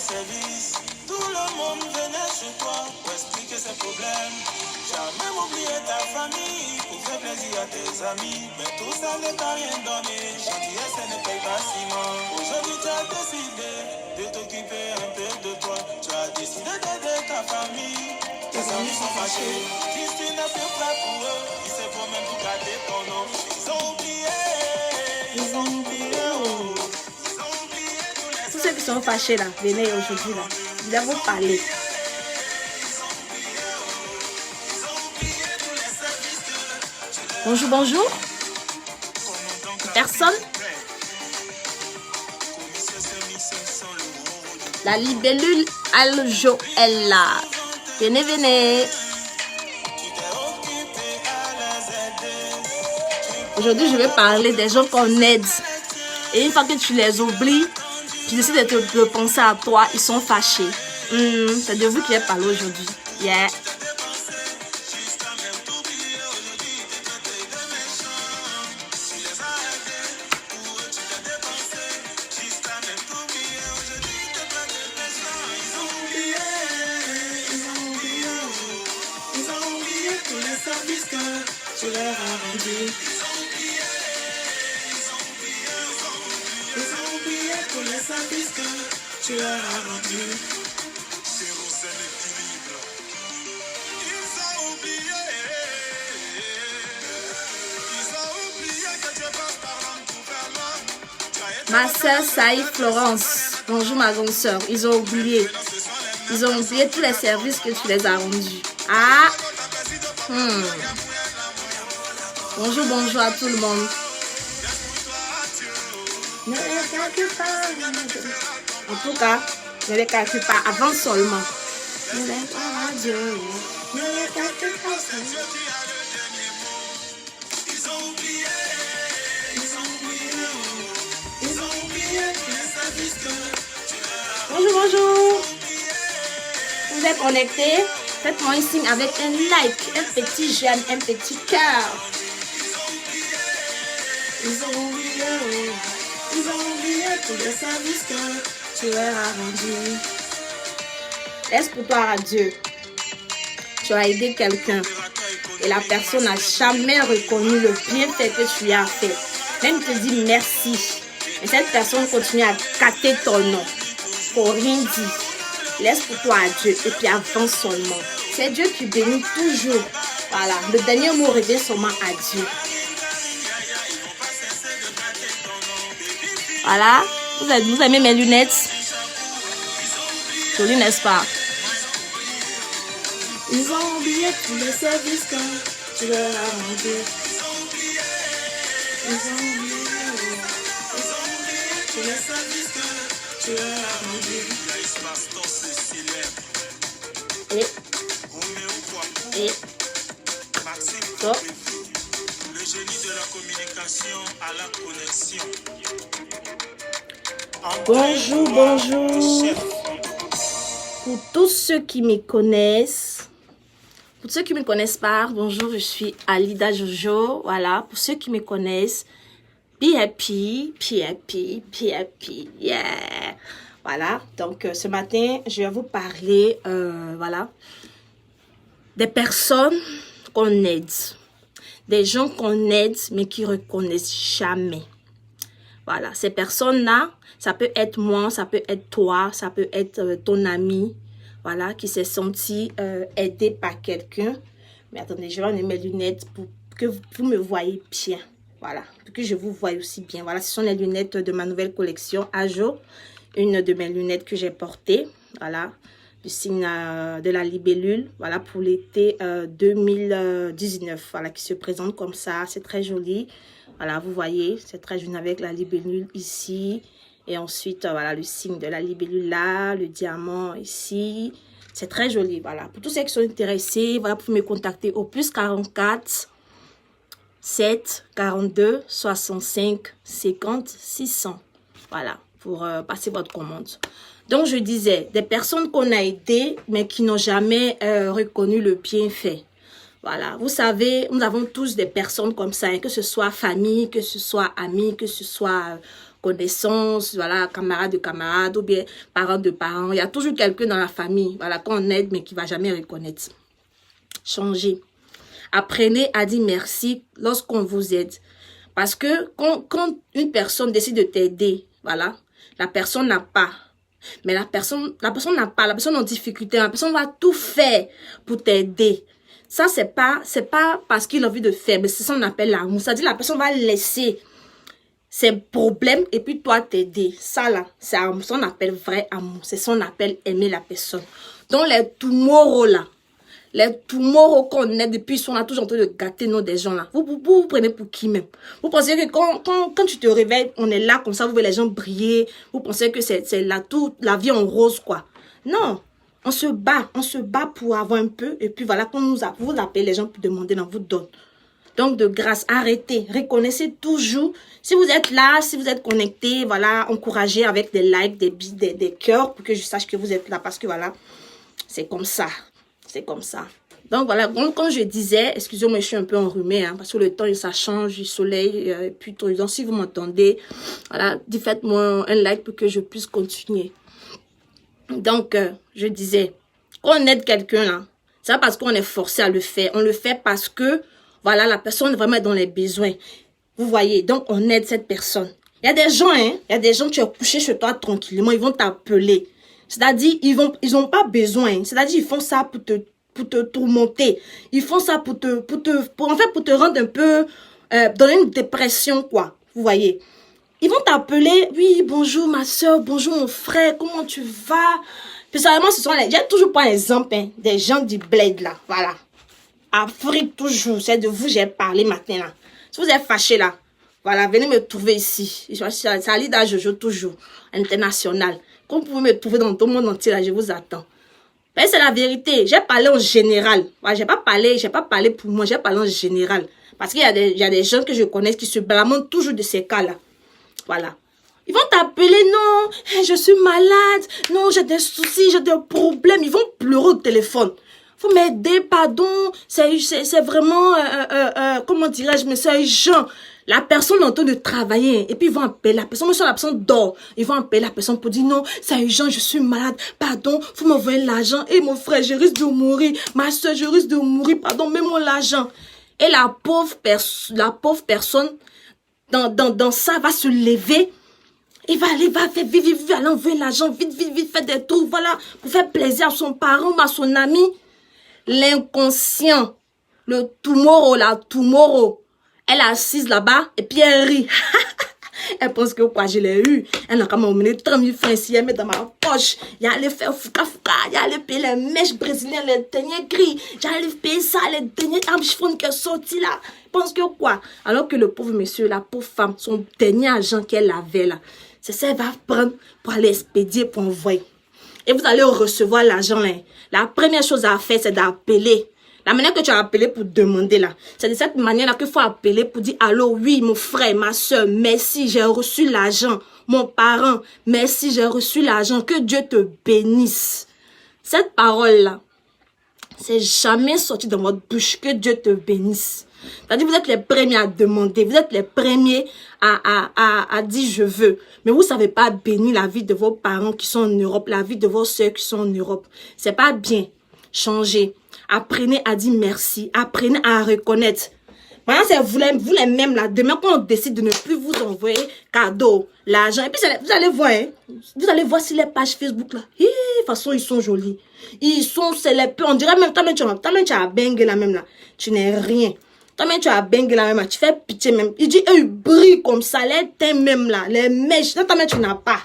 services. Tout le monde venait chez toi pour expliquer ses problèmes. Jamais oublié ta famille pour faire plaisir à tes amis. Mais tout ça ne t'a rien donné. Gentillesse ne paye pas ciment. Aujourd'hui tu as décidé de t'occuper un peu de toi. Tu as décidé d'aider ta famille. Tes amis sont fâchés. Disent tu n'es plus prêt pour eux. Ils se font même pour garder ton nom. Ils ont oublié. Ils ont oublié. Oh. Tous ceux qui sont fâchés là, venez aujourd'hui là. Nous allons parler. Bonjour, bonjour. Personne? La libellule Aljo est là. Venez, venez. Aujourd'hui, je vais parler des gens qu'on aide. Et une fois que tu les oublies, tu décides de penser à toi, ils sont fâchés. C'est de vous qui vais parler aujourd'hui. Yeah. Tu leur as rendu. Ma soeur Saïd Florence. Bonjour ma grande soeur. Ils ont oublié. Ils ont oublié tous les services que tu les as rendus. Ah. Bonjour, bonjour à tout le monde. Ne les calcule pas. En tout cas, ne les calcule pas avant seulement. Ne les crois à Dieu. Ne les calcule pas. Ils ont oublié. Les services que tu leur as Bonjour, bonjour. Vous êtes connectés? Faites-moi un signe avec un like, un petit j'aime, un petit cœur. Ils ont oublié tous les services que tu leur as rendus. Laisse pour toi à Dieu. Tu as aidé quelqu'un et la personne n'a jamais reconnu le bienfait que tu lui as fait. Même te dit merci. Et cette personne continue à cater ton nom pour rien dire. Laisse pour toi à Dieu et puis avance seulement. C'est Dieu qui bénit toujours. Voilà, le dernier mot revient seulement à Dieu. Voilà, vous aimez mes lunettes? Jolies, n'est-ce pas? Ils ont oublié tous les services que tu leur as rendus. Ils ont oublié tous les services que tu leur as rendus. Et so. Le génie de la communication à la connexion. Bonjour, bonjour. Pour tous ceux qui me connaissent, pour ceux qui ne me connaissent pas, bonjour, je suis Alida Jojo. Voilà, pour ceux qui me connaissent, be happy, yeah. Voilà, donc ce matin, je vais vous parler, voilà, des personnes qu'on aide. Des gens qu'on aide, mais qui ne reconnaissent jamais. Voilà, ces personnes-là, ça peut être moi, ça peut être toi, ça peut être ton ami, voilà, qui s'est senti aidé par quelqu'un. Mais attendez, je vais enlever mes lunettes pour que vous me voyez bien. Voilà, pour que je vous voie aussi bien. Voilà, ce sont les lunettes de ma nouvelle collection Ajo. Une de mes lunettes que j'ai portées, voilà, du signe de la libellule, voilà, pour l'été 2019, voilà, qui se présente comme ça. C'est très joli. Voilà, vous voyez, c'est très joli avec la libellule ici. Et ensuite, voilà, le signe de la libellule là, le diamant ici. C'est très joli, voilà. Pour tous ceux qui sont intéressés, voilà, vous pouvez me contacter au plus 44 7 42 65 50 600. Voilà, pour passer votre commande. Donc, je disais, des personnes qu'on a aidées, mais qui n'ont jamais reconnu le bienfait. Voilà, vous savez, nous avons tous des personnes comme ça, hein, que ce soit famille, que ce soit amis, que ce soit connaissances, voilà, camarades de camarades ou bien parents de parents. Il y a toujours quelqu'un dans la famille, voilà, qu'on aide mais qui va jamais reconnaître. Changez. Apprenez à dire merci lorsqu'on vous aide. Parce que quand une personne décide de t'aider, voilà, la personne n'a pas. Mais la personne n'a pas, la personne est en difficulté, la personne va tout faire pour t'aider. Ça, c'est pas parce qu'il a envie de faire, mais c'est ça qu'on appelle l'amour. C'est-à-dire la personne va laisser ses problèmes et puis toi t'aider. Ça là, c'est ça qu'on appelle vrai amour. C'est ça qu'on appelle aimer la personne. Donc les tomorrow là, les tomorrow qu'on aide depuis, ils sont là toujours en train de gâter nos des gens là. Vous prenez pour qui même? Vous pensez que quand tu te réveilles, on est là comme ça, vous voyez les gens briller. Vous pensez que c'est là toute la vie en rose quoi. Non. On se bat pour avoir un peu. Et puis voilà, quand vous appelez les gens pour demander, on vous donne. Donc de grâce, arrêtez, reconnaissez toujours. Si vous êtes là, si vous êtes connecté, voilà, encouragez avec des likes, des cœurs pour que je sache que vous êtes là. Parce que voilà, c'est comme ça. C'est comme ça. Donc voilà, comme je disais, excusez-moi, je suis un peu enrhumée, hein, parce que le temps, ça change, du soleil, et puis tout. Donc si vous m'entendez, voilà, faites-moi un like pour que je puisse continuer. Donc, je disais, quand on aide quelqu'un là, c'est pas parce qu'on est forcé à le faire. On le fait parce que, voilà, la personne est vraiment dans les besoins. Vous voyez, donc on aide cette personne. Il y a des gens, hein, il y a des gens, tu es couché chez toi tranquillement, ils vont t'appeler. C'est-à-dire, ils ont pas besoin. C'est-à-dire, ils font ça pour te tourmenter. Ils font ça pour te rendre un peu, donner une dépression, quoi. Vous voyez. Ils vont t'appeler, oui, bonjour ma soeur, bonjour mon frère, comment tu vas? Personnellement, ce sont les... J'ai toujours pas un exemple, hein, des gens du bled, là, voilà. Afrique, toujours, c'est de vous j'ai parlé maintenant, là. Si vous êtes fâché, là, voilà, venez me trouver ici. C'est à l'Ida Jojo, toujours, international. Comme vous pouvez me trouver dans tout le monde entier, là, je vous attends. Mais c'est la vérité, j'ai parlé en général. Voilà, j'ai pas parlé pour moi, j'ai parlé en général. Parce qu'il y a des gens que je connais qui se blâment toujours de ces cas-là. Voilà. Ils vont t'appeler, non, je suis malade, non, j'ai des soucis, j'ai des problèmes. Ils vont pleurer au téléphone. Faut m'aider, pardon, c'est vraiment, comment dirais-je, mais c'est urgent. La personne est en train de travailler et puis ils vont appeler la personne, même si la personne dort, ils vont appeler la personne pour dire non, c'est urgent, je suis malade, pardon, faut m'envoyer l'argent. Et mon frère, je risque de mourir, ma soeur, je risque de mourir, pardon, mets-moi l'argent. Et la pauvre personne, dans ça, va se lever. Il va aller envoyer l'argent, vite, faire des trucs, voilà, pour faire plaisir à son parent, à son ami. L'inconscient, le tomorrow, elle est assise là-bas, et puis elle rit. Elle pense que quoi, je l'ai eu. Elle a quand même emmené 30 000 francs ici, elle met dans ma poche. J'allais faire fouka, j'allais payer les mèches brésiliennes, les derniers gris. J'allais payer ça, les derniers armes qui sont sortis là. Elle pense que quoi? Alors que le pauvre monsieur, la pauvre femme, son dernier argent qu'elle avait là, c'est ça qu'elle va prendre pour aller expédier, pour envoyer. Et vous allez recevoir l'argent là. La première chose à faire, c'est d'appeler. La manière que tu as appelé pour demander là, c'est de cette manière-là qu'il faut appeler pour dire allô, oui, mon frère, ma soeur, merci, j'ai reçu l'argent. Mon parent, merci, j'ai reçu l'argent. Que Dieu te bénisse. Cette parole-là, c'est jamais sorti de votre bouche. Que Dieu te bénisse. C'est-à-dire, vous êtes les premiers à demander, vous êtes les premiers à dire je veux. Mais vous ne savez pas bénir la vie de vos parents qui sont en Europe, la vie de vos soeurs qui sont en Europe. C'est pas bien. Changez. Apprenez à dire merci. Apprenez à reconnaître. Maintenant, c'est vous les mêmes là. Demain, quand on décide de ne plus vous envoyer cadeau, l'argent, et puis vous allez voir, hein, vous allez voir sur les pages Facebook là. De toute façon, ils sont jolis. Ils sont, c'est les peu. On dirait même, toi-même, tu as bangé la même là. Tu n'es rien. Toi-même, tu as bangé la même là. Tu fais pitié même. Il dit, ils brillent comme ça. Les teints même là. Les mèches. Toi-même, tu n'as pas.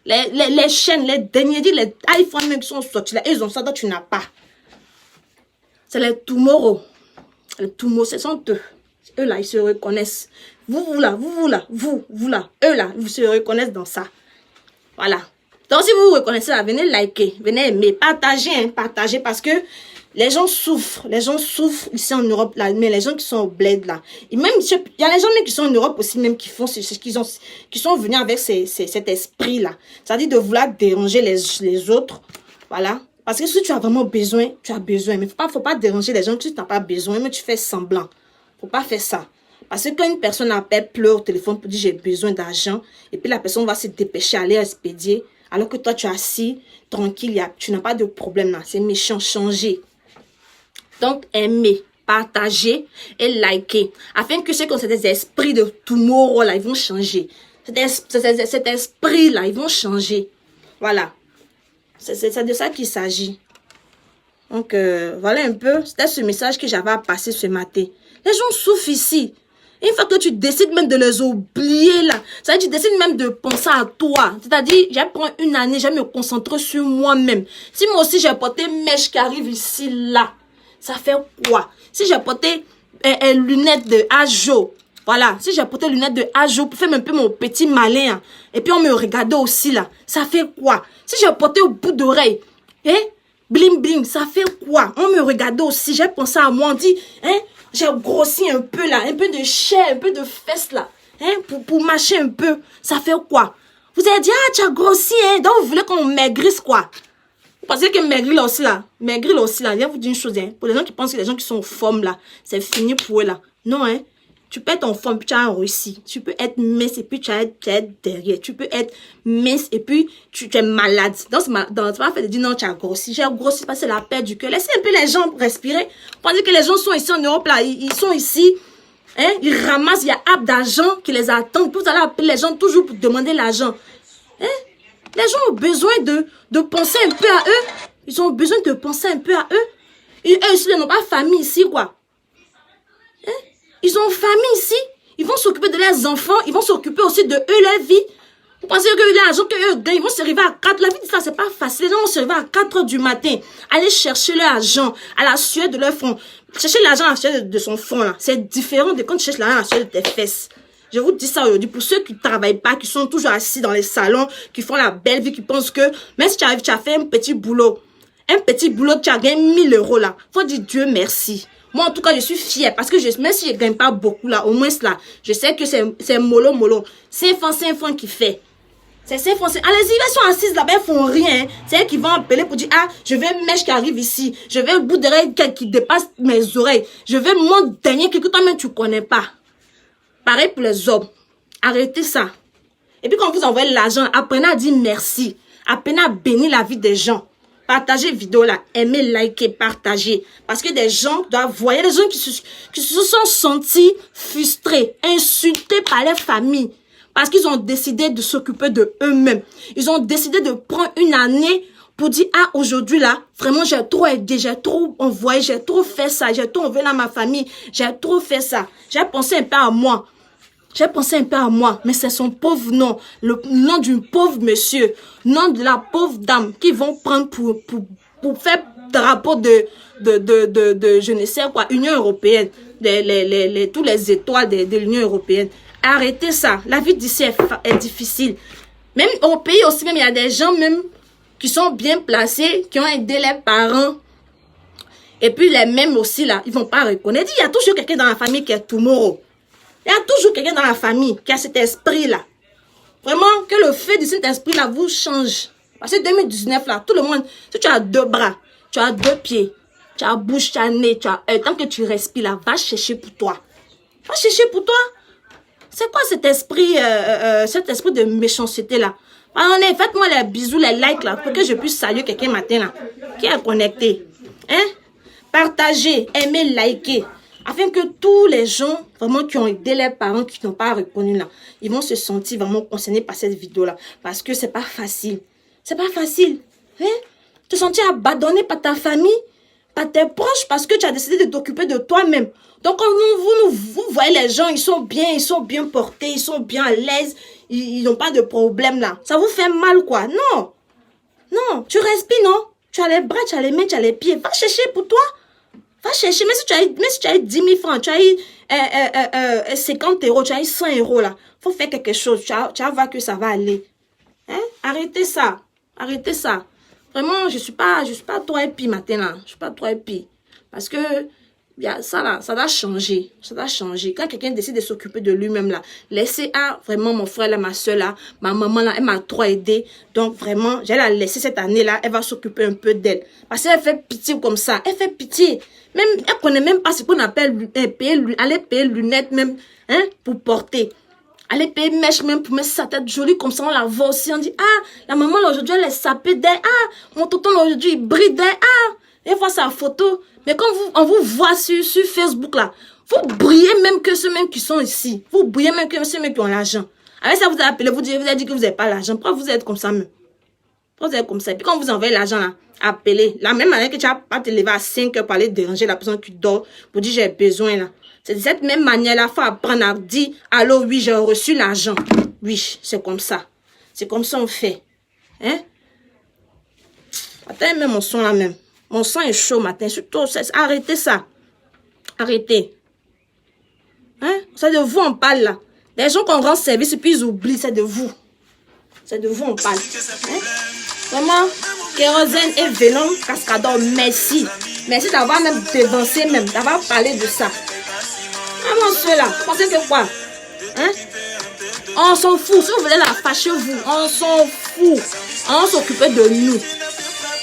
Les chaînes, les derniers, les iPhones même qui sont sortis là. Ils ont ça, toi, tu n'as pas. C'est les tomorrow. Les tomorrow, ce sont eux. Eux là, ils se reconnaissent. Vous là. Eux là, ils se reconnaissent dans ça. Voilà. Donc si vous vous reconnaissez là, venez liker, venez aimer, partagez, hein, partagez parce que les gens souffrent ici en Europe là, mais les gens qui sont au bled là. Et même, il y a les gens même qui sont en Europe aussi même qui font qui sont venus avec cet esprit là. C'est-à-dire de vouloir déranger les autres. Voilà. Parce que si tu as vraiment besoin, tu as besoin. Mais faut pas déranger les gens que tu n'as pas besoin, mais tu fais semblant. Faut pas faire ça. Parce que quand une personne appelle, pleure au téléphone pour dire j'ai besoin d'argent, et puis la personne va se dépêcher à aller expédier, alors que toi tu es assis, tranquille, tu n'as pas de problème là. C'est méchant, changer. Donc, aimer, partager et liker. Afin que ceux qui ont ces esprits de tomorrow là, ils vont changer. Cet esprit là, ils vont changer. Voilà. C'est de ça qu'il s'agit. Donc, voilà un peu. C'était ce message que j'avais à passer ce matin. Les gens souffrent ici. Une fois que tu décides même de les oublier là, ça veut dire que tu décides même de penser à toi. C'est-à-dire, je vais prendre une année, je vais me concentrer sur moi-même. Si moi aussi j'ai porté mèche qui arrive ici là, ça fait quoi? Si j'ai porté lunettes de Ajo, voilà, si j'ai porté lunettes de Ajo pour faire un peu mon petit malin, et puis on me regardait aussi là, ça fait quoi? Si j'ai porté au bout d'oreille, bling bling, ça fait quoi? On me regardait aussi, j'ai pensé à moi, on dit, j'ai grossi un peu là, un peu de chair, un peu de fesses là, pour mâcher un peu, ça fait quoi? Vous avez dit, ah, tu as grossi, donc vous voulez qu'on maigrisse quoi? Vous pensez que maigrir là aussi là, je vais vous dire une chose, pour les gens qui pensent que les gens qui sont en forme là, c'est fini pour eux là. Non, tu peux être en forme puis tu as réussi. Tu peux être mince et puis tu vas être derrière. Tu peux être mince et puis tu es malade. Dans ce pas fait de dire non, tu as grossi. J'ai grossi parce que c'est la perte du cœur. Laissez un peu les gens respirer. Vous pensez que les gens sont ici en Europe là, ils sont ici, ils ramassent, il y a app d'argent qui les attendent. Puis vous allez appeler les gens toujours pour demander l'argent. Les gens ont besoin de penser un peu à eux. Ils ont besoin de penser un peu à eux. Et eux aussi, ils n'ont pas famille ici, quoi. Ils ont famille ici. Ils vont s'occuper de leurs enfants. Ils vont s'occuper aussi de eux, leur vie. Vous pensez que l'argent qu'eux gagnent, ils vont se réveiller à 4. La vie de ça, c'est pas facile. Les gens vont se réveiller à 4 heures du matin. Aller chercher leur argent à la sueur de leur front. Chercher l'argent à la sueur de son front, là. C'est différent de quand tu cherches l'argent à la sueur de tes fesses. Je vous dis ça aujourd'hui, pour ceux qui ne travaillent pas, qui sont toujours assis dans les salons, qui font la belle vie, qui pensent que, même si tu arrives, tu as fait un petit boulot, tu as gagné 1000 euros là, faut dire Dieu merci. Moi, en tout cas, je suis fière, parce que même si je ne gagne pas beaucoup là, au moins là, je sais que c'est mollo. C'est un franc qui fait. C'est 5 francs. Allez-y, ils sont assises là-bas, ils font rien. C'est eux qui vont appeler pour dire, ah, je veux une mèche qui arrive ici. Je veux un bout d'oreille qui dépasse mes oreilles. Je veux mon dernier que toi-même tu ne connais pas. Pareil pour les hommes. Arrêtez ça. Et puis quand vous envoyez l'argent, apprenez à dire merci. Apprenez à bénir la vie des gens. Partagez la vidéo là. Aimez, likez, partagez. Parce que des gens doivent voir. Il y a des gens qui se sont sentis frustrés, insultés par leur famille. Parce qu'ils ont décidé de s'occuper de eux-mêmes. Ils ont décidé de prendre une année pour dire, ah, aujourd'hui là, vraiment j'ai trop aidé, j'ai trop envoyé, j'ai trop fait ça, j'ai trop envoyé dans ma famille, j'ai trop fait ça. J'ai pensé un peu à moi. Mais c'est son pauvre nom, le nom d'un pauvre monsieur, nom de la pauvre dame qu'ils vont prendre pour faire drapeau de je ne sais quoi, Union européenne, tous les étoiles de l'Union européenne. Arrêtez ça. La vie d'ici est difficile. Même au pays aussi, même il y a des gens même qui sont bien placés, qui ont aidé les parents. Et puis les mêmes aussi là, ils vont pas reconnaître. Il y a toujours quelqu'un dans la famille qui est tomorrow. Il y a toujours quelqu'un dans la famille qui a cet esprit-là. Vraiment, que le fait de cet esprit-là vous change. Parce que 2019, là, tout le monde, si tu as 2 bras, tu as 2 pieds, tu as bouche, tu as nez, tu as œil, tant que tu respires là, va chercher pour toi. Va chercher pour toi. C'est quoi cet esprit de méchanceté-là? Pardonnez, faites-moi les bisous, les likes là, pour que je puisse saluer quelqu'un matin là, qui est connecté. Partagez, aimez, likez. Afin que tous les gens vraiment qui ont aidé leurs parents, qui n'ont pas reconnu là, ils vont se sentir vraiment concernés par cette vidéo-là. Parce que c'est pas facile. C'est pas facile. Te sentir abandonné par ta famille, par tes proches, parce que tu as décidé de t'occuper de toi-même. Donc quand vous voyez les gens, ils sont bien portés, ils sont bien à l'aise, ils n'ont pas de problème là. Ça vous fait mal quoi? Non. Non, tu respires non? Tu as les bras, tu as les mains, tu as les pieds. Va chercher pour toi. Va chercher, mais si tu as eu 10 000 francs, tu as eu 50 euros, tu as eu 100 euros là, faut faire quelque chose, tu vas voir que ça va aller. Arrêtez ça, arrêtez ça. Vraiment, je suis pas trop happy maintenant là, je suis pas trop happy. Parce que Ça là, ça doit changer. Ça doit changer. Quand quelqu'un décide de s'occuper de lui-même là, laisser, vraiment mon frère là, ma soeur là, ma maman là, elle m'a trop aidé. Donc vraiment, j'ai la laisser cette année là, elle va s'occuper un peu d'elle. Parce qu'elle fait pitié comme ça. Elle fait pitié. Même, elle connaît même pas ce qu'on appelle aller payer lunettes même, hein, pour porter. Aller payer mèche même pour mettre sa tête jolie comme ça, on la voit aussi. On dit, la maman là aujourd'hui, elle est sapée d'elle. Mon tonton là aujourd'hui, il brille d'elle. Elle voit sa photo. Mais quand on vous voit sur Facebook là, vous brillez même que ceux mêmes qui sont ici. Vous brillez même que ceux mêmes qui ont l'argent. Avec ça, vous avez appelé, vous avez dit que vous n'avez pas l'argent. Pourquoi vous êtes comme ça même? Pourquoi vous êtes comme ça? Et puis quand vous envoyez l'argent là, appelez. La même manière que tu n'as pas te lever à 5 heures pour aller déranger la personne qui dort, pour dire j'ai besoin là. C'est de cette même manière là, il faut apprendre à dire, allô, oui, j'ai reçu l'argent. Oui, c'est comme ça. C'est comme ça on fait. Hein? Attends, même mon son là même. Mon sang est chaud matin. Surtout, arrêtez ça. Arrêtez. Hein? C'est de vous on parle là. Les gens qu'on rend service et puis ils oublient, c'est de vous. C'est de vous on parle. Hein? Vraiment, kérosène et Venom Cascador, merci. Merci d'avoir même dévancé même, d'avoir parlé de ça. Mon soeur là, vous pensez que quoi? Hein? On s'en fout. Si vous voulez la fâcher vous, on s'en fout. On s'occupe de nous.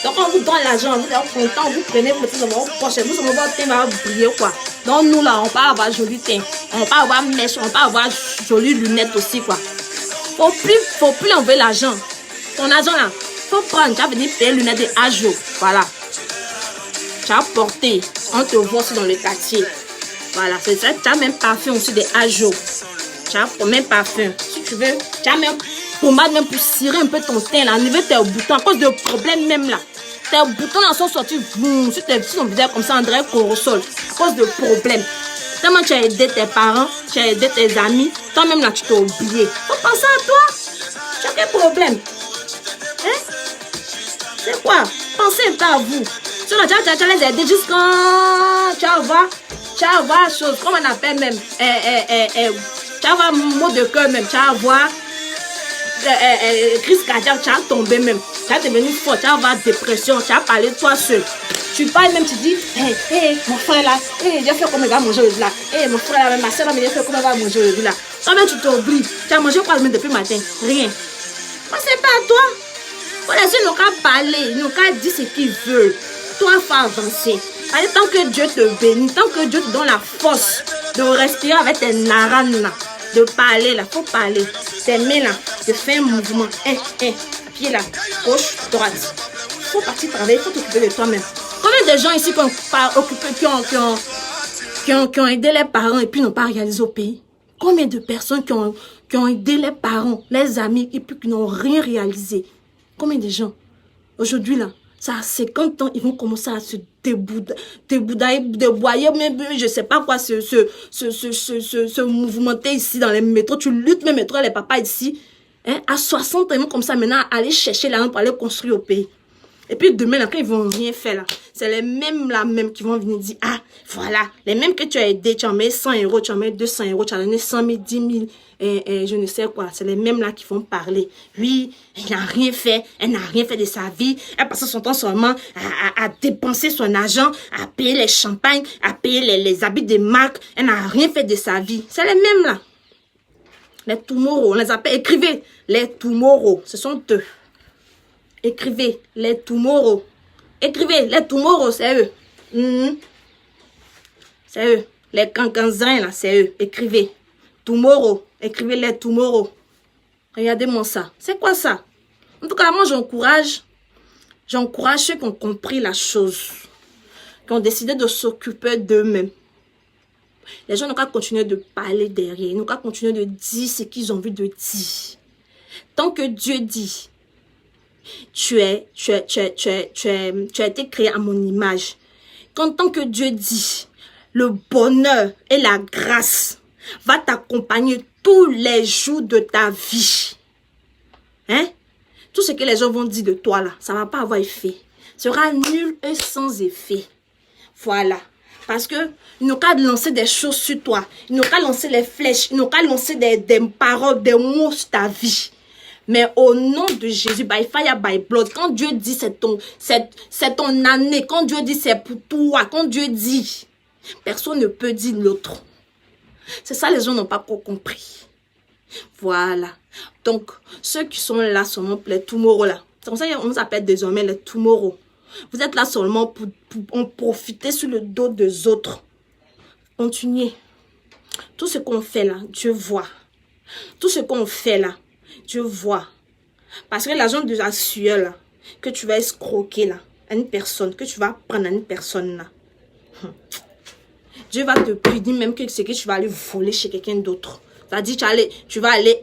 Donc on vous donne l'argent, vous êtes content, vous prenez, vous mettez dans votre poche, vous savez votre teint va briller quoi. Donc nous là, on peut avoir joli teint, on peut avoir mèche, on peut avoir jolies lunettes aussi quoi. Faut plus enlever l'argent. Ton argent là, faut prendre, tu vas venir payer lunettes et ajo, voilà. Tu as porté, on te voit aussi dans le quartier. Voilà, c'est ça, tu as même parfum aussi des ajo. Tu as même parfum, si tu veux, tu as même pommade même pour cirer un peu ton teint là, enlever tes boutons à cause de problèmes même là. Tes boutons là sont sortis sur ton visage comme ça, on dirait corosol, à cause de problèmes. Tellement tu as aidé tes parents, tu as aidé tes amis, toi-même là tu t'es oublié. Faut penser à toi. Tu as quel problème? Hein? C'est quoi? Pensez un peu à vous. Tu vas les aider jusqu'à tu vas voir chose, comment on appelle même, tu vas voir mot de cœur même, tu vas voir crise cardiaque, tu vas tomber même, tu vas devenir fort, tu vas avoir dépression, tu vas parler toi seul. Tu parles même, tu dis, mon frère là, j'ai fait comme il va manger aujourd'hui là, mon frère là, ma soeur là, j'ai fait comme il va manger aujourd'hui là. Toi-même tu t'oublies, tu as mangé quoi depuis le matin? Rien. C'est pas à toi. Faut laisser nos cas parler, nos cas dire ce qu'ils veulent. Toi, faut avancer. Tant que Dieu te bénit, tant que Dieu te donne la force de respirer avec tes narines là, de parler là, faut parler. Tes mains là, de faire un mouvement. Pied là, gauche, droite. Faut partir travailler, faut t'occuper de toi-même. Combien de gens ici qui ont aidé les parents et puis n'ont pas réalisé au pays? Combien de personnes qui ont aidé les parents, les amis et puis qui n'ont rien réalisé? Combien de gens? Aujourd'hui là, ça a 50 ans, ils vont commencer à se déboyer, même je sais pas quoi, se mouvementer ici dans les métros. Tu luttes même métro, les papas ici. Hein, à 60 ans, ils vont comme ça maintenant aller chercher l'argent pour aller construire au pays. Et puis demain, là, quand ils vont rien faire là, c'est les mêmes là même qui vont venir dire, voilà, les mêmes que tu as aidé, tu en mets 100 euros, tu en mets 200 euros, tu as donné 100 000, 10 000, je ne sais quoi, c'est les mêmes là qui vont parler. Oui, elle n'a rien fait de sa vie, elle passe son temps seulement à dépenser son argent, à payer les champagnes, à payer les habits de marque, elle n'a rien fait de sa vie. C'est les mêmes là. Les tomorrow, on les appelle, écrivez, les tomorrow, ce sont eux. Écrivez, les tomorrow. Écrivez, les tomorrow, c'est eux. C'est eux. Les cancanzins, là, c'est eux. Écrivez. Tomorrow. Écrivez les tomorrow. Regardez-moi ça. C'est quoi ça? En tout cas, moi, j'encourage ceux qui ont compris la chose. Qui ont décidé de s'occuper d'eux-mêmes. Les gens n'ont qu'à continuer de parler derrière. Ils n'ont qu'à continuer de dire ce qu'ils ont envie de dire. Tant que Dieu dit, tu as été créé à mon image. Tant que Dieu dit, le bonheur et la grâce va t'accompagner tous les jours de ta vie. Hein? Tout ce que les gens vont dire de toi là, ça ne va pas avoir effet. Ça sera nul et sans effet. Voilà. Parce que ils n'ont qu'à lancer des choses sur toi. Ils n'ont qu'à lancer les flèches. Ils n'ont qu'à lancer des paroles, des mots sur ta vie. Mais au nom de Jésus, by fire, by blood, quand Dieu dit c'est ton année, quand Dieu dit c'est pour toi, quand Dieu dit, Personne ne peut dire l'autre. C'est ça, les gens n'ont pas compris. Voilà. Donc, ceux qui sont là seulement les tomorrow là. C'est comme ça qu'on s'appelle désormais les tomorrow. Vous êtes là seulement pour en profiter sur le dos des autres. Continuez. Tout ce qu'on fait là, Dieu voit. Tout ce qu'on fait là, Dieu voit. Parce que l'argent de la sueur là, que tu vas escroquer là, à une personne, que tu vas prendre à une personne là, Dieu va te punir même que c'est que tu vas aller voler chez quelqu'un d'autre. C'est-à-dire, tu vas aller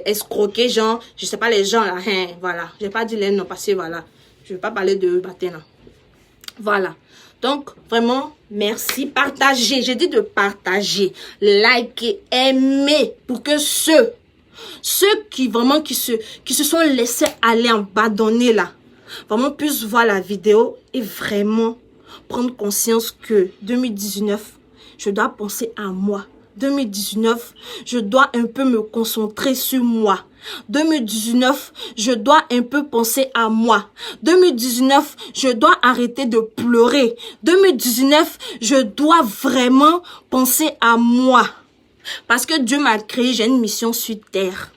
escroquer, genre, je sais pas, les gens là, hein, voilà. Je vais pas dire les noms parce que voilà, je vais pas parler de baptême là. Voilà. Donc, vraiment, merci. Partagez. J'ai dit de partager, liker, aimer pour que ceux qui vraiment, qui se sont laissés aller abandonner là, vraiment puissent voir la vidéo et vraiment prendre conscience que 2019, je dois penser à moi. 2019, je dois un peu me concentrer sur moi. 2019, je dois un peu penser à moi. 2019, je dois arrêter de pleurer. 2019, je dois vraiment penser à moi. Parce que Dieu m'a créé, j'ai une mission sur terre.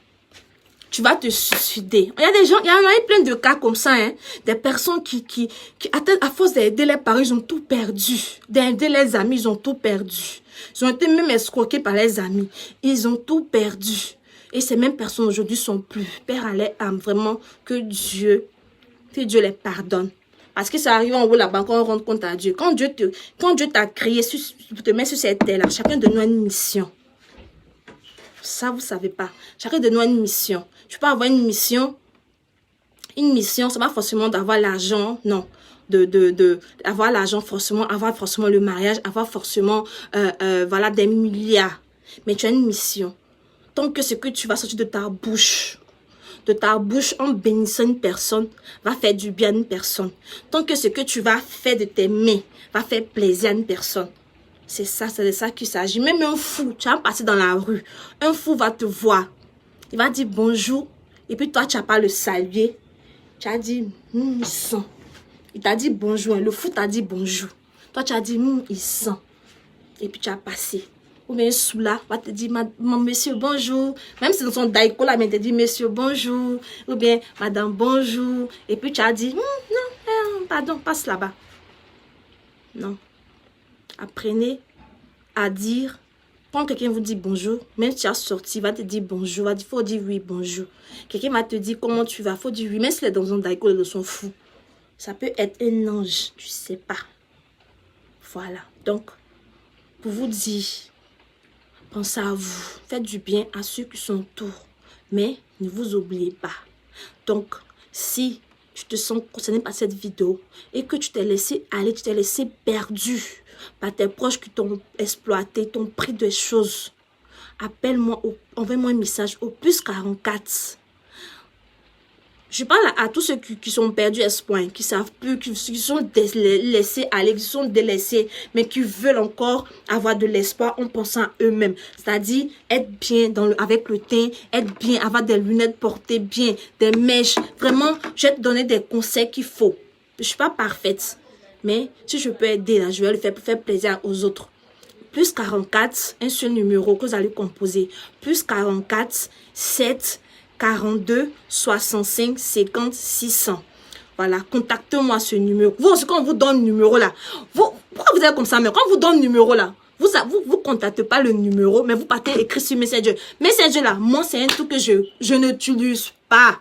Tu vas te suicider. Il y a des gens, il y en a eu plein de cas comme ça, hein. Des personnes qui à force d'aider les parents, ils ont tout perdu. D'aider les amis, ils ont tout perdu. Ils ont été même escroqués par les amis. Ils ont tout perdu. Et ces mêmes personnes aujourd'hui sont plus. Père à leur âme, vraiment, que Dieu les pardonne. Parce que ça arrive en haut là-bas, quand on rend compte à Dieu. Quand Dieu t'a créé, te met sur cette terre-là, chacun de nous a une mission. Ça, vous savez pas. Chacun de nous a une mission. Tu peux avoir une mission. Une mission, c'est pas forcément d'avoir l'argent, non. Avoir l'argent forcément, avoir forcément le mariage, avoir forcément, voilà, des milliards. Mais tu as une mission. Tant que ce que tu vas sortir de ta bouche en bénissant une personne, va faire du bien à une personne. Tant que ce que tu vas faire de tes mains va faire plaisir à une personne. C'est de ça qu'il s'agit. Même un fou, tu vas passer dans la rue. Un fou va te voir. Il va dire bonjour. Et puis toi, tu n'as pas le saluer. Tu as dit, il sent. Il t'a dit bonjour. Le fou t'a dit bonjour. Toi, tu as dit, il sent. Et puis tu as passé. Ou bien un sous là, va te dire, monsieur, bonjour. Même si dans son daïko là, il te dit, monsieur, bonjour. Ou bien, madame, bonjour. Et puis tu as dit, non, pardon, passe là-bas. Non. Apprenez à dire, quand quelqu'un vous dit bonjour, même si tu as sorti, il va te dire bonjour, il faut dire oui, bonjour. Quelqu'un va te dire comment tu vas, il faut dire oui, même si les dans un daïko, ils sont fous. Ça peut être un ange, tu sais pas. Voilà, donc, pour vous dire, pensez à vous, faites du bien à ceux qui sont autour, mais ne vous oubliez pas. Donc, si tu te sens concerné par cette vidéo et que tu t'es laissé aller, tu t'es laissé perdu par tes proches qui t'ont exploité, t'ont pris des choses, appelle-moi, envoie-moi un message au +44. Je parle à tous ceux qui sont perdus espoir, qui savent plus, qui sont laissés aller, qui sont délaissés, mais qui veulent encore avoir de l'espoir en pensant à eux-mêmes. C'est-à-dire être bien avec le teint, être bien, avoir des lunettes portées bien, des mèches. Vraiment, je vais te donner des conseils qu'il faut. Je suis pas parfaite, mais si je peux aider, là, je vais le faire pour faire plaisir aux autres. +44, un seul numéro que vous allez composer. +44, 7, 42 65 50 600. Voilà, contactez-moi ce numéro. Vous aussi, quand on vous donne le numéro là, pourquoi vous êtes comme ça? Mais quand on vous donne le numéro là, vous contactez pas le numéro, mais vous partez écrit sur Messenger. Messenger là, moi c'est un truc que je n'utilise pas.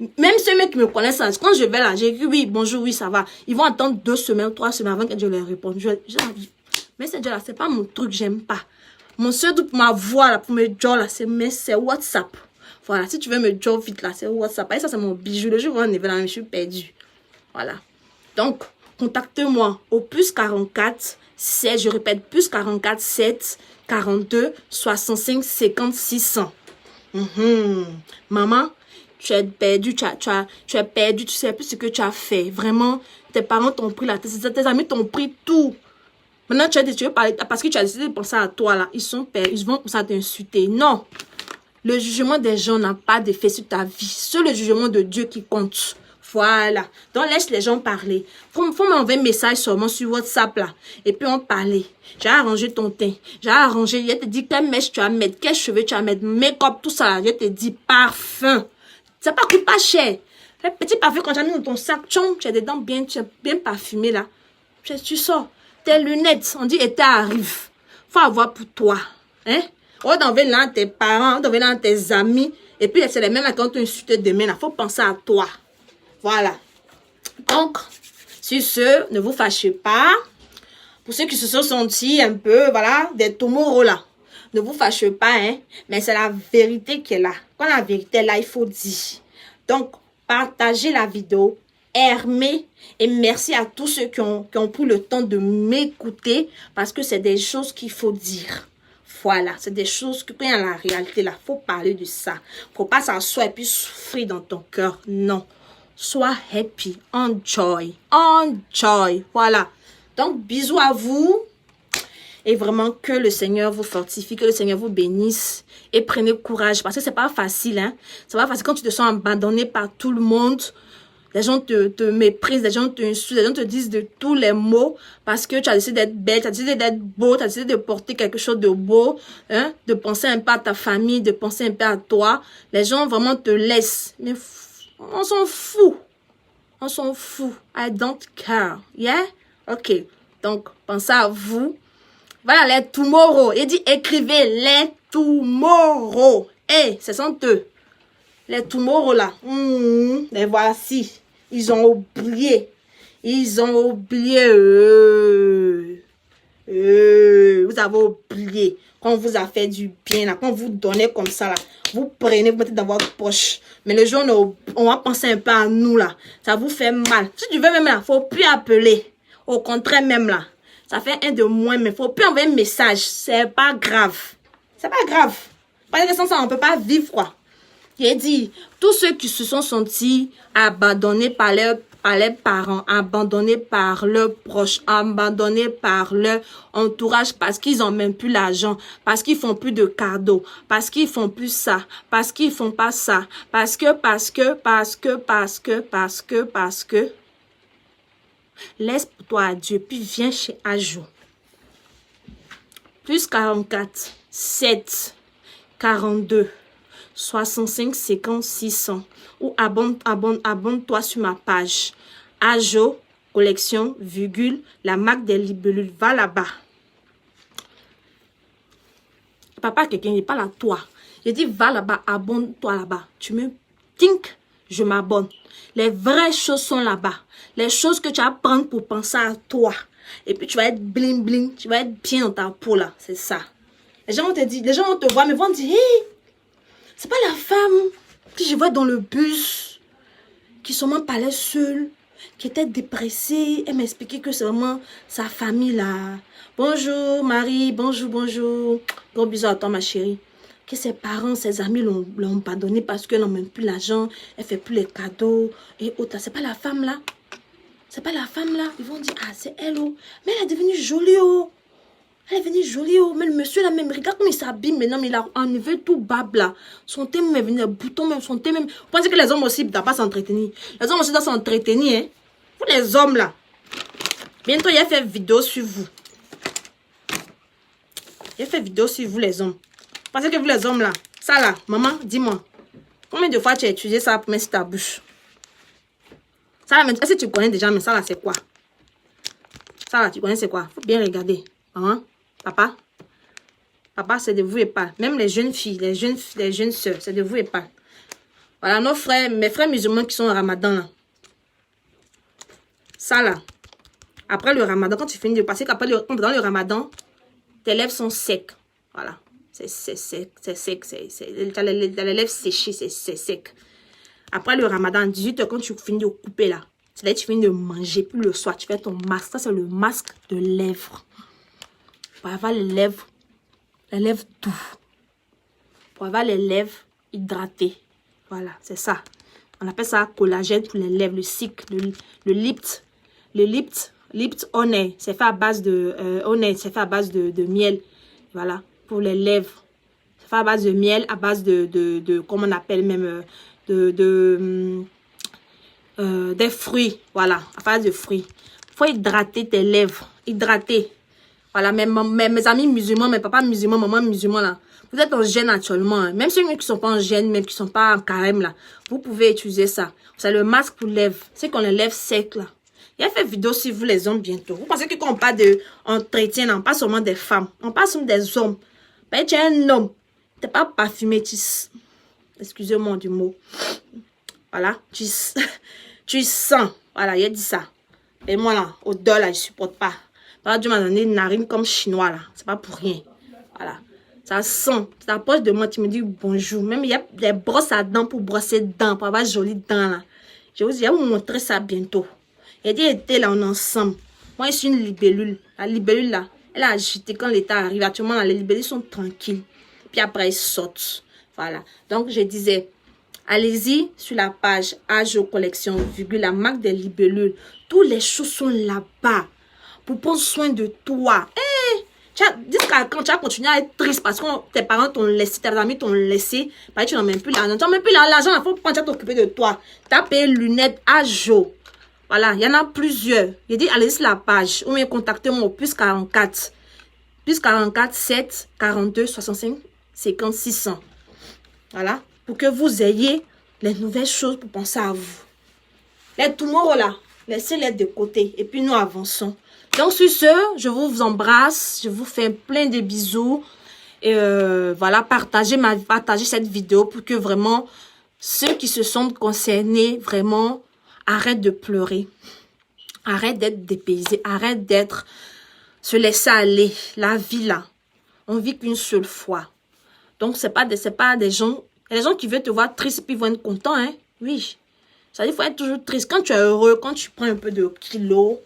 Même ceux mecs qui me connaissent, quand je vais là, j'écris oui, bonjour, oui, ça va. Ils vont attendre 2 semaines, 3 semaines avant que je leur réponde. Messenger là, c'est pas mon truc, j'aime pas. Mon seul truc pour ma voix là, pour me dire là, c'est WhatsApp. Voilà, si tu veux me job vite là, c'est WhatsApp. Et ça, c'est mon bijou. Le jour où on est là, je suis perdue. Voilà. Donc, contactez-moi au +44 7, je répète, +44 7 42 65 50 600. Maman, tu es perdu, tu es perdu, tu sais plus ce que tu as fait. Vraiment, tes parents t'ont pris là, tes amis t'ont pris tout. Maintenant, tu veux parler, parce que tu as décidé de penser à toi là, ils vont pour ça t'insulter. Non. Le jugement des gens n'a pas d'effet sur ta vie. C'est le jugement de Dieu qui compte. Voilà. Donc, laisse les gens parler. Faut m'envoyer un message seulement sur WhatsApp, là. Et puis, on parlait. J'ai arrangé ton teint. J'ai arrangé. Je te dis quelle mèche tu vas mettre, quels cheveux tu vas mettre, make-up, tout ça. Je te dis parfum. Ça ne coûte pas cher. Le petit parfum, quand tu as mis dans ton sac, tu as des dents bien parfumées, là. Tu sors. Tes lunettes, on dit été arrive. Faut avoir pour toi. Hein? On va enlever là tes parents, on va enlever là tes amis. Et puis, c'est les mêmes là quand tu insultes demain, là. Faut penser à toi. Voilà. Donc, sur ce, ne vous fâchez pas. Pour ceux qui se sont sentis un peu, voilà, des tomorrow là. Ne vous fâchez pas, hein. Mais c'est la vérité qui est là. Quand la vérité est là, il faut dire. Donc, partagez la vidéo. Aimez. Et merci à tous ceux qui ont pris le temps de m'écouter. Parce que c'est des choses qu'il faut dire. Voilà, c'est des choses que quand il y a la réalité là, il faut parler de ça. Faut pas s'asseoir et puis souffrir dans ton cœur. Non. Sois happy, enjoy, enjoy, voilà. Donc, bisous à vous. Et vraiment, que le Seigneur vous fortifie, que le Seigneur vous bénisse. Et prenez courage, parce que c'est pas facile, hein. C'est pas facile quand tu te sens abandonné par tout le monde. Les gens te méprisent, les gens t'insultent, les gens te disent de tous les mots. Parce que tu as décidé d'être belle, tu as décidé d'être beau, tu as décidé de porter quelque chose de beau, hein. De penser un peu à ta famille, de penser un peu à toi. Les gens vraiment te laissent. Mais on s'en fout. On s'en fout. I don't care. Yeah? Ok. Donc, pensez à vous. Voilà, les tomorrow. Il dit, écrivez les tomorrow. Eh, ce sont eux. Les tomorrow là. Les voici. Ils ont oublié. Ils ont oublié. Vous avez oublié. Quand on vous a fait du bien, là, quand vous donnez comme ça, là, vous prenez, vous mettez dans votre poche. Mais le jour où on va penser un peu à nous, là, ça vous fait mal. Si tu veux même, là, il ne faut plus appeler. Au contraire, même, là, ça fait un de moins, mais il ne faut plus envoyer un message. C'est pas grave. C'est pas grave. Parce que sans ça, on ne peut pas vivre, quoi. J'ai dit, tous ceux qui se sont sentis abandonnés par les parents, abandonnés par leurs proches, abandonnés par leur entourage parce qu'ils n'ont même plus l'argent, parce qu'ils font plus de cadeaux, parce qu'ils font plus ça, parce qu'ils font pas ça, parce que, laisse pour toi à Dieu, puis viens chez Ajo. Plus 44, 7, 42, 65, 50, 600. Ou abonne-toi sur ma page. Ajo, collection, virgule, la marque des libellules. Va là-bas. Papa, quelqu'un, il parle à toi. Je dis, va là-bas, abonne-toi là-bas. Tu me think, je m'abonne. Les vraies choses sont là-bas. Les choses que tu vas prendre pour penser à toi. Et puis, tu vas être bling bling. Tu vas être bien dans ta peau, là. C'est ça. Les gens vont te dire, les gens vont te voir, mais vont te dire, hey, c'est pas la femme que je vois dans le bus, qui sûrement parlait seule, qui était dépressée. Elle m'expliquait que c'est vraiment sa famille, là. Bonjour, Marie. Bonjour, bonjour. Gros bisous à toi, ma chérie. Que ses parents, ses amis l'ont pardonné parce qu'elle n'a même plus l'argent, elle fait plus les cadeaux et autres. C'est pas la femme là. C'est pas la femme là. Ils vont dire, ah, c'est elle, oh. Mais elle est devenue jolie, oh. Elle est devenue jolie, oh. Mais le monsieur là, même, regarde comment il s'habille maintenant, mais il a enlevé tout bab là. Son thé même est venu, le bouton même, son thé même. Vous pensez que les hommes aussi ne doivent pas s'entretenir? Les hommes aussi doivent s'entretenir, hein. Vous les hommes là. Bientôt, il a fait vidéo sur vous. Il a fait vidéo sur vous les hommes. Parce que vous les hommes là, ça là, maman, dis-moi, combien de fois tu as utilisé ça pour mettre ta bouche? Ça là, est-ce que tu connais déjà, mais ça là, c'est quoi? Ça là, tu connais c'est quoi? Faut bien regarder. Maman, papa, c'est de vous et pas. Même les jeunes filles, les jeunes soeurs, c'est de vous et pas. Voilà, nos frères, mes frères musulmans qui sont au ramadan là. Ça là, après le ramadan, quand tu finis de passer, qu'après dans le ramadan, tes lèvres sont secs. Voilà. C'est sec, t'as les lèvres séchées, c'est sec. Après le ramadan, 18 h, quand tu finis de couper là, c'est là que tu finis de manger, puis le soir, tu fais ton masque. Ça, c'est le masque de lèvres. Pour avoir les lèvres doux. Pour avoir les lèvres hydratées. Voilà, c'est ça. On appelle ça collagène pour les lèvres, le cycle, le lipt honey, c'est fait à base de c'est fait à base de miel. Voilà. Pour les lèvres. C'est fait à base de miel, à base de comment on appelle même, des fruits. Voilà, à base de fruits. Il faut hydrater tes lèvres. Hydrater. Voilà, mes amis musulmans, mes papas musulmans, maman musulmans, là. Vous êtes en jeûne actuellement. Hein. Même ceux qui ne sont pas en jeûne, même qui ne sont pas en carême, là. Vous pouvez utiliser ça. C'est le masque pour lèvres. C'est qu'on les lèvres secs, là. Il y a fait vidéo si vous les hommes bientôt. Vous pensez que quand on parle d'entretien, on parle seulement des femmes. On parle seulement des hommes. Ben, tu es un homme. Tu n'es pas parfumé. Excusez-moi du mot. Voilà. Tu sens. Voilà, il a dit ça. Et moi, là, odeur, là, je ne supporte pas. Dieu m'a donné une narine comme chinois, là. C'est pas pour rien. Voilà. Ça sent. Tu t'approches de moi, tu me dis bonjour. Même il y a des brosses à dents pour brosser dents, pour avoir jolies dents, là. Je vais vous montrer ça bientôt. Il a dit, était là, on est ensemble. Moi, je suis une libellule. La libellule, là, elle a agité quand l'état arrive. Actuellement, là, les libellules sont tranquilles. Puis après, ils sortent. Voilà. Donc, je disais, allez-y sur la page Ajo Collection, la marque des libellules. Toutes les choses sont là-bas. Pour prendre soin de toi. Hey, jusqu'à quand tu vas continuer à être triste parce que tes parents t'ont laissé, tes amis t'ont laissé, parce que tu n'as même plus l'argent. Tu n'as même plus l'argent, il faut prendre, tu vas t'occuper de toi. Tu as payé lunettes à jour. Voilà, il y en a plusieurs. J'ai dit, allez sur la page ou bien contactez-moi au plus 44. Plus 44 7 42 65 50 600. Voilà, pour que vous ayez les nouvelles choses pour penser à vous. Les tomorrow là, laissez-les de côté et puis nous avançons. Donc, sur ce, je vous embrasse. Je vous fais plein de bisous. Et voilà, partagez cette vidéo pour que vraiment, ceux qui se sentent concernés, vraiment, arrêtent de pleurer. Arrêtent d'être dépaysés. Arrêtent d'être... se laisser aller. La vie, là, on vit qu'une seule fois. Donc, c'est pas des gens... Il y a des gens qui veulent te voir triste et puis ils vont être contents, hein. Oui. Ça dit, il faut être toujours triste. Quand tu es heureux, quand tu prends un peu de kilos,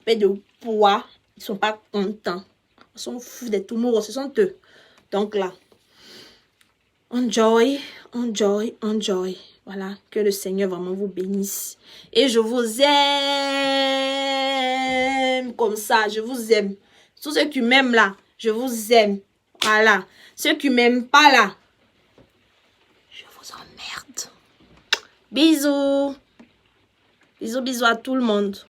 un peu de poids, ils sont pas contents. Ils sont fous des tomorrow, ce sont eux. Donc là, enjoy, enjoy, enjoy. Voilà, que le Seigneur vraiment vous bénisse. Et je vous aime comme ça, je vous aime. Tous ceux qui m'aiment là, je vous aime. Voilà. Ceux qui m'aiment pas là, je vous emmerde. Bisous. Bisous, bisous à tout le monde.